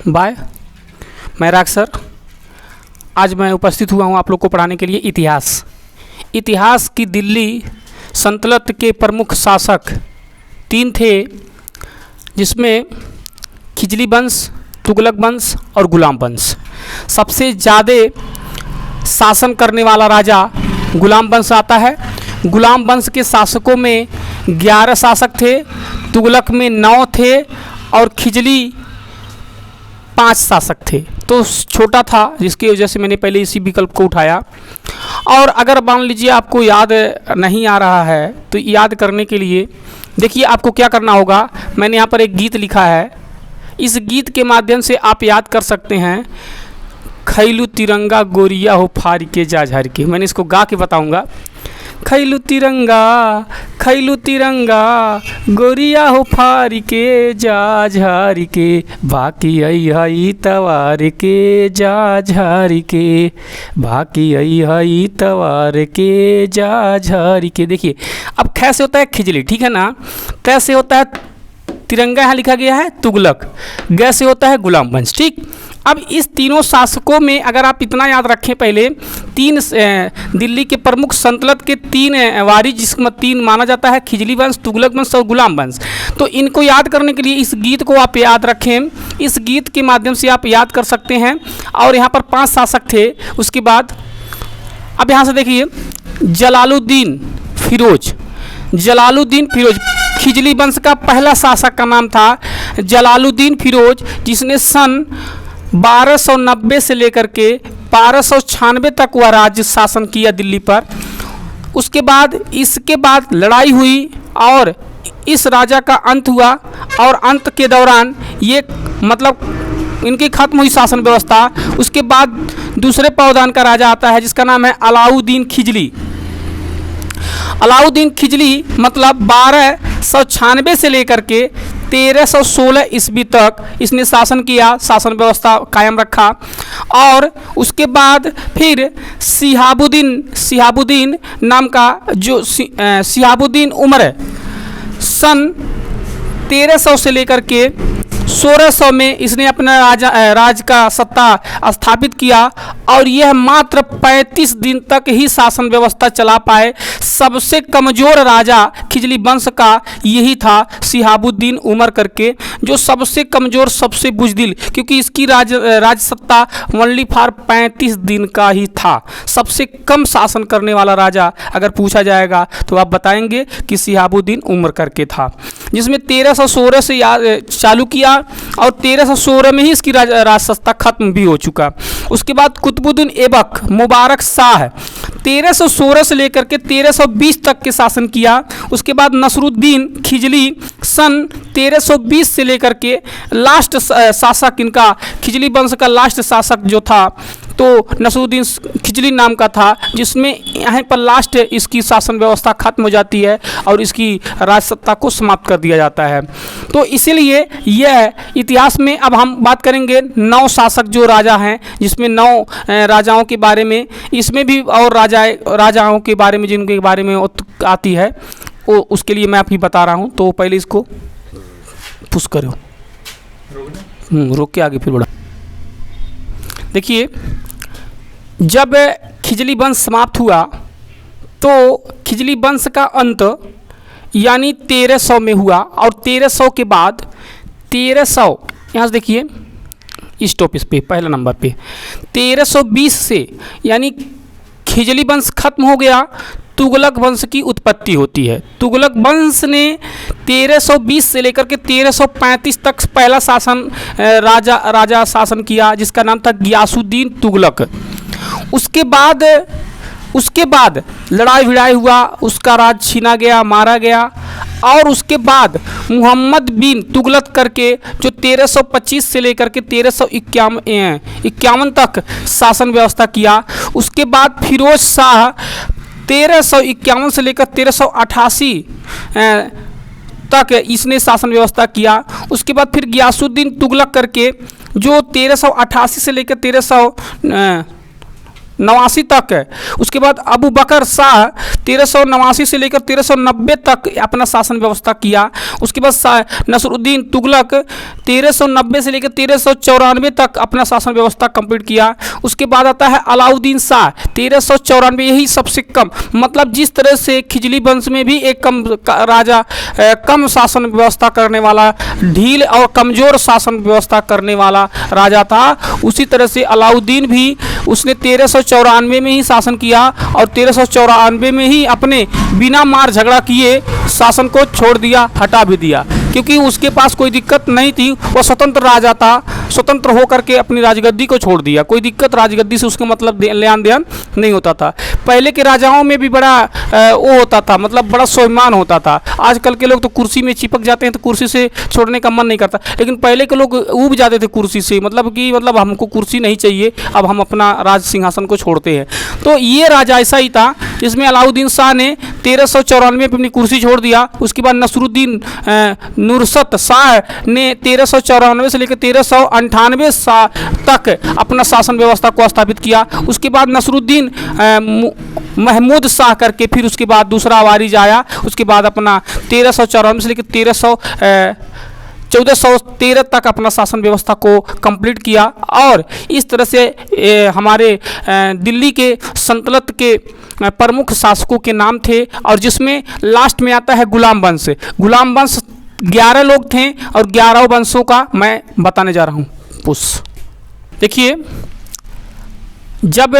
Bye. मैं राग sir. आज मैं उपस्थित हुआ हूँ आप लोग को पढ़ाने के लिए इतिहास की दिल्ली सल्तनत के प्रमुख शासक 3 थे, जिसमें खिजली वंश, तुगलक वंश और गुलाम वंश। सबसे ज़्यादा शासन करने वाला राजा गुलाम वंश आता है। गुलाम वंश के शासकों में 11 शासक थे, तुगलक में 9 थे और खिजली 5 शासक थे। तो छोटा था, जिसकी वजह से मैंने पहले इसी विकल्प को उठाया। और अगर मान लीजिए आपको याद नहीं आ रहा है तो याद करने के लिए देखिए आपको क्या करना होगा। मैंने यहाँ पर एक गीत लिखा है, इस गीत के माध्यम से आप याद कर सकते हैं। खैलू तिरंगा गोरिया हो फारी के जा झारी के। मैंने इसको गा के बताऊंगा। खैलू तिरंगा गोरिया हो फारी के जा झारी के, बाकी आई तवार के जा झारी के, बाकी आई तवार के जा झारी के। देखिए अब ख से होता है खिजली, ठीक है ना। त से होता है तिरंगा, यहाँ लिखा गया है तुगलक। ग से होता है गुलाम वंश, ठीक। अब इस तीनों शासकों में अगर आप इतना याद रखें, पहले 3 दिल्ली के प्रमुख सल्तनत के 3 वारिस, जिसमें 3 माना जाता है, खिजली वंश, तुगलक वंश और गुलाम वंश। तो इनको याद करने के लिए इस गीत को आप याद रखें। इस गीत के माध्यम से आप याद कर सकते हैं। और यहाँ पर 5 शासक थे। उसके बाद अब यहाँ से देखिए, जलालुद्दीन फिरोज। खिजली वंश का पहला शासक का नाम था जलालुद्दीन फिरोज, जिसने सन 1290 से लेकर के 1296 तक वह राज्य शासन किया दिल्ली पर। उसके बाद इसके बाद लड़ाई हुई और इस राजा का अंत हुआ। और अंत के दौरान ये मतलब इनकी खत्म हुई शासन व्यवस्था। उसके बाद दूसरे पावदान का राजा आता है, जिसका नाम है अलाउद्दीन खिजली मतलब 1296 से लेकर के 1316 ईस्वी तक इसने शासन किया, शासन व्यवस्था कायम रखा। और उसके बाद फिर सिहाबुद्दीन नाम का जो सिहाबुद्दीन उमर सन 1300 से लेकर के 1600 में इसने अपना राज का सत्ता स्थापित किया। और यह मात्र 35 दिन तक ही शासन व्यवस्था चला पाए। सबसे कमज़ोर राजा खिजली वंश का यही था, सिहाबुद्दीन उमर करके, जो सबसे कमज़ोर, सबसे बुज़दिल, क्योंकि इसकी राज सत्ता ओनली फॉर 35 दिन का ही था। सबसे कम शासन करने वाला राजा अगर पूछा जाएगा तो आप बताएंगे कि सिहाबुद्दीन उमर करके था, जिसमें 1316 से चालू किया और 1316 में ही इसकी राज सत्ता खत्म भी हो चुका। उसके बाद कुतुबुद्दीन ऐबक मुबारक शाह 1316 से लेकर के 1320 तक के शासन किया। उसके बाद नसरुद्दीन खिजली सन 1320 से लेकर के लास्ट शासक, इनका खिजली वंश का लास्ट शासक जो था तो नसरुद्दीन खिजली नाम का था, जिसमें यहाँ पर लास्ट इसकी शासन व्यवस्था खत्म हो जाती है और इसकी राजसत्ता को समाप्त कर दिया जाता है। तो इसीलिए यह इतिहास में अब हम बात करेंगे 9 शासक जो राजा हैं, जिसमें 9 राजाओं के बारे में, इसमें भी और राजाओं के बारे में जिनके बारे में आती है वो उसके लिए मैं अभी बता रहा हूँ। तो पहले इसको पुश करो, रोक के आगे फिर बढ़ा। देखिए जब खिजली वंश समाप्त हुआ तो खिजली वंश का अंत यानी 1300 में हुआ। और 1300 के बाद 1300 यहाँ से देखिए स्टॉप इस पे पहला नंबर पे 1320 से यानी खिजली वंश खत्म हो गया, तुगलक वंश की उत्पत्ति होती है। तुगलक वंश ने 1320 से लेकर के 1335 तक पहला शासन राजा शासन किया, जिसका नाम था गियासुद्दीन तुगलक। उसके बाद लड़ाई भिड़ाई हुआ, उसका राज छीना गया, मारा गया। और उसके बाद मोहम्मद बिन तुगलक करके जो 1325 से लेकर के 1351 तक शासन व्यवस्था किया। उसके बाद फिरोज शाह 1351 से लेकर 1388 तक इसने शासन व्यवस्था किया। उसके बाद फिर गियासुद्दीन तुगलक करके जो 1388 से लेकर 1389 तक, उसके बाद अबू बकर शाह 1389 से लेकर 1390 तक अपना शासन व्यवस्था किया। उसके बाद नसरुद्दीन तुगलक 1390 से लेकर 1394 तक अपना शासन व्यवस्था कंप्लीट किया। उसके बाद आता है अलाउद्दीन शाह 1394, यही सबसे कम, मतलब जिस तरह से खिजली वंश में भी एक कम राजा कम शासन व्यवस्था करने वाला, ढील और कमज़ोर शासन व्यवस्था करने वाला राजा था, उसी तरह से अलाउद्दीन भी उसने 1394 में ही शासन किया और 1394 में ही अपने बिना मार झगड़ा किए शासन को छोड़ दिया, हटा भी दिया, क्योंकि उसके पास कोई दिक्कत नहीं थी, वो स्वतंत्र राजा था, स्वतंत्र होकर के अपनी राजगद्दी को छोड़ दिया, कोई दिक्कत राजगद्दी से उसका मतलब लेन देन नहीं होता था। पहले के राजाओं में भी बड़ा वो होता था, मतलब बड़ा स्वाभिमान होता था। आजकल के लोग तो कुर्सी में चिपक जाते हैं तो कुर्सी से छोड़ने का मन नहीं करता, लेकिन पहले के लोग ऊब जाते थे कुर्सी से, मतलब हमको कुर्सी नहीं चाहिए, अब हम अपना राज सिंहासन को छोड़ते हैं। तो ये राजा ऐसा ही था, जिसमें अलाउद्दीन शाह ने 1394 में अपनी कुर्सी छोड़ दिया। उसके बाद नसरुद्दीन नुरसत शाह ने 1394 से लेकर 1398 तक अपना शासन व्यवस्था को स्थापित किया। उसके बाद नसरुद्दीन महमूद शाह करके फिर उसके बाद दूसरा वारिज आया। उसके बाद अपना 1394 से लेकर 1413 तक अपना शासन व्यवस्था को कंप्लीट किया। और इस तरह से हमारे दिल्ली के सल्तनत के प्रमुख शासकों के नाम थे, और जिसमें लास्ट में आता है गुलाम वंश। गुलाम वंश 11 लोग थे और 11 वंशों का मैं बताने जा रहा हूँ पुष्प। देखिए, जब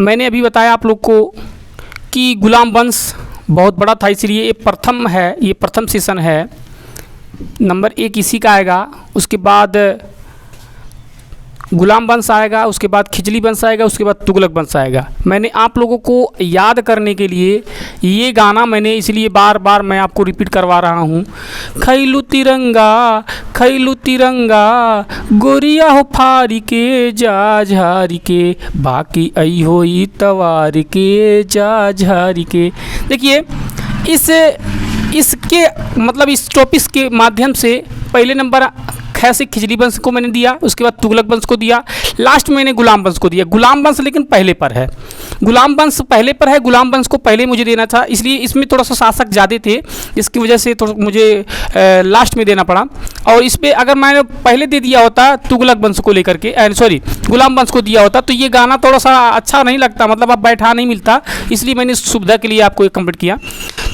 मैंने अभी बताया आप लोग को कि गुलाम वंश बहुत बड़ा था, इसलिए ये प्रथम है, ये प्रथम सेशन है, नंबर 1 इसी का आएगा। उसके बाद गुलाम वंश आएगा, उसके बाद खिजली वंश आएगा, उसके बाद तुगलक वंश आएगा। मैंने आप लोगों को याद करने के लिए ये गाना मैंने इसलिए बार बार मैं आपको रिपीट करवा रहा हूँ। खैलू तिरंगा गोरिया हो फारी के जा झारी के, बाकी आई होई तवार के जा झारी के। देखिए, इसके मतलब इस टॉपिक के माध्यम से पहले नंबर खैसे खिजली वंश को मैंने दिया, उसके बाद तुगलक वंश को दिया, लास्ट में मैंने गुलाम वंश को दिया। गुलाम वंश लेकिन पहले पर है, गुलाम वंश पहले पर है, गुलाम वंश को पहले मुझे देना था, इसलिए इसमें थोड़ा सा शासक ज़्यादा थे, जिसकी वजह से थोड़ा मुझे लास्ट में देना पड़ा। और इस पर अगर मैंने पहले दे दिया होता तुगलक वंश को लेकर के, सॉरी गुलाम वंश को दिया होता, तो ये गाना थोड़ा सा अच्छा नहीं लगता, मतलब अब बैठा नहीं मिलता, इसलिए मैंने सुविधा के लिए आपको ये कंप्लीट किया।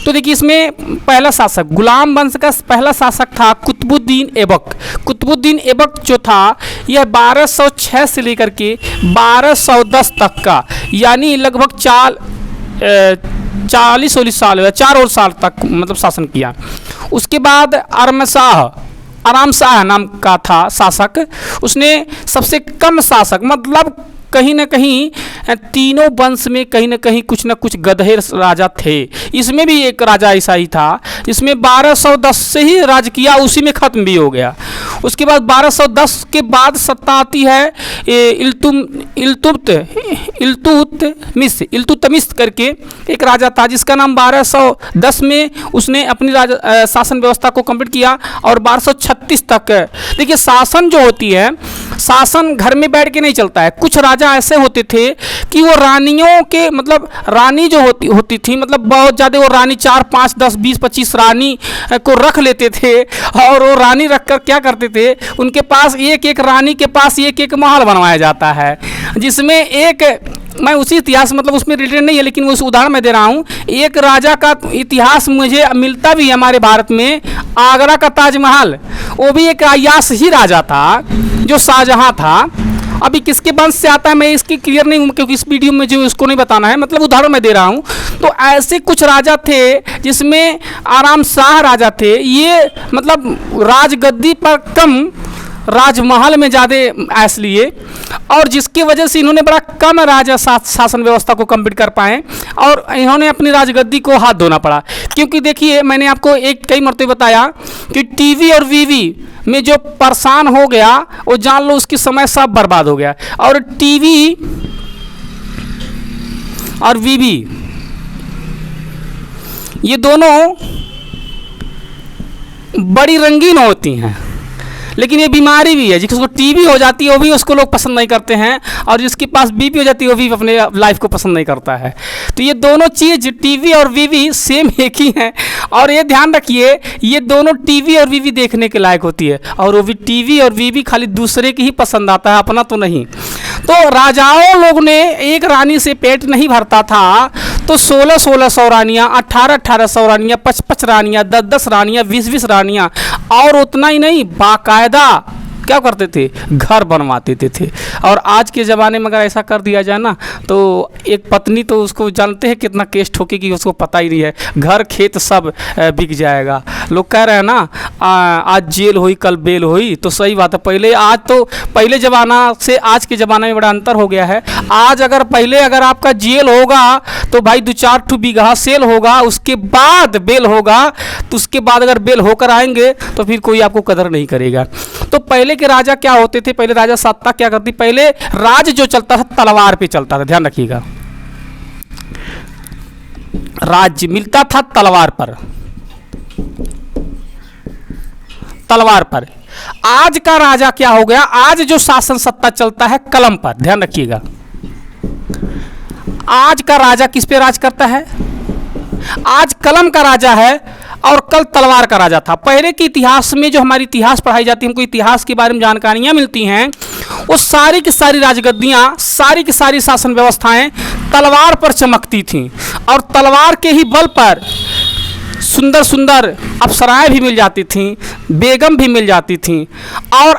तो देखिए, इसमें पहला शासक गुलाम वंश का पहला शासक था कुतुबुद्दीन ऐबक। कुतुबुद्दीन ऐबक जो था यह 1206 से लेकर के 1210 तक का, यानी लगभग 40 साल 4 और साल तक मतलब शासन किया। उसके बाद आराम शाह नाम का था शासक, उसने सबसे कम शासक, मतलब कहीं ना कहीं तीनों वंश में कहीं ना कहीं कुछ ना कुछ गधे राजा थे। इसमें भी एक राजा ऐसा ही था जिसमें 1210 से ही राज किया, उसी में ख़त्म भी हो गया। उसके बाद 1210 के बाद सत्ता आती है इल्तुतमिश करके एक राजा था, जिसका नाम 1210 में उसने अपनी शासन व्यवस्था को कंप्लीट किया और 1236 तक। देखिए, शासन जो होती है, शासन घर में बैठ के नहीं चलता है। कुछ राजा ऐसे होते थे कि वो रानियों के, मतलब रानी जो होती थी, मतलब बहुत ज़्यादा वो रानी 4, 5, 10, 20, 25 रानी को रख लेते थे, और वो रानी रखकर क्या करते थे, उनके पास एक रानी के पास एक महल बनवाया जाता है, जिसमें एक, मैं उसी इतिहास मतलब उसमें रिलेटेड नहीं है, लेकिन उस उदाहरण मैं दे रहा हूँ। एक राजा का इतिहास मुझे मिलता भी है हमारे भारत में, आगरा का ताजमहल, वो भी एक अय्याश ही राजा था जो शाहजहाँ था। अभी किसके वंश से आता है मैं इसकी क्लियर नहीं हूँ, क्योंकि इस वीडियो में जो इसको नहीं बताना है, मतलब उदाहरण मैं दे रहा हूँ। तो ऐसे कुछ राजा थे जिसमें आराम शाह राजा थे, ये मतलब राजगद्दी पर कम, राजमहल में ज़्यादा ऐस लिए, और जिसकी वजह से इन्होंने बड़ा कम राजा शासन व्यवस्था को कंप्लीट कर पाए, और इन्होंने अपनी राजगद्दी को हाथ धोना पड़ा। क्योंकि देखिए, मैंने आपको कई मरतबे बताया कि टीवी और वीवी में जो परेशान हो गया, वो जान लो उसकी समय सब बर्बाद हो गया। और टीवी और वीवी ये दोनों बड़ी रंगीन होती हैं, लेकिन ये बीमारी भी है, जिसको टीबी हो जाती है वो भी उसको लोग पसंद नहीं करते हैं, और जिसके पास बीपी हो जाती है वो भी अपने लाइफ को पसंद नहीं करता है। तो ये दोनों चीज़ टीवी और वीवी सेम एक ही हैं, और ये ध्यान रखिए ये दोनों टीवी और वीवी देखने के लायक होती है, और वो भी टीवी और वीवी खाली दूसरे की ही पसंद आता है, अपना तो नहीं। तो राजाओं लोग ने एक रानी से पेट नहीं भरता था, तो 1600 रानियाँ, 1800 रानियाँ, 55 रानियाँ, 10 रानियाँ, 20 रानियाँ, और उतना ही नहीं, बाकायदा क्या करते थे, घर बनवाते थे। और आज के ज़माने में अगर ऐसा कर दिया जाए ना, तो एक पत्नी तो उसको जानते हैं कितना केस ठोकेगी, उसको पता ही नहीं है, घर खेत सब बिक जाएगा। लोग कह रहे हैं ना आज जेल हुई कल बेल हुई, तो सही बात है। पहले ज़माना से आज के ज़माने में बड़ा अंतर हो गया है। आज अगर आपका जेल होगा तो भाई 2-4 बीघा सेल होगा, उसके बाद बेल होगा, तो उसके बाद अगर बेल होकर आएंगे तो फिर कोई आपको कदर नहीं करेगा। तो पहले के राजा क्या होते थे, पहले राजा सत्ता क्या करती, पहले राज जो चलता था तलवार पे चलता था, ध्यान रखिएगा, राज्य मिलता था तलवार पर। आज का राजा क्या हो गया, आज जो शासन सत्ता चलता है कलम पर, ध्यान रखिएगा। आज का राजा किस पे राज करता है, आज कलम का राजा है और कल तलवार का राजा था। पहले के इतिहास में जो हमारी इतिहास पढ़ाई जाती है, हमको इतिहास के बारे में जानकारियाँ मिलती हैं, वो सारी की सारी राजगद्दियाँ, सारी की सारी शासन व्यवस्थाएं तलवार पर चमकती थीं, और तलवार के ही बल पर सुंदर सुंदर अप्सराएं भी मिल जाती थीं, बेगम भी मिल जाती थीं। और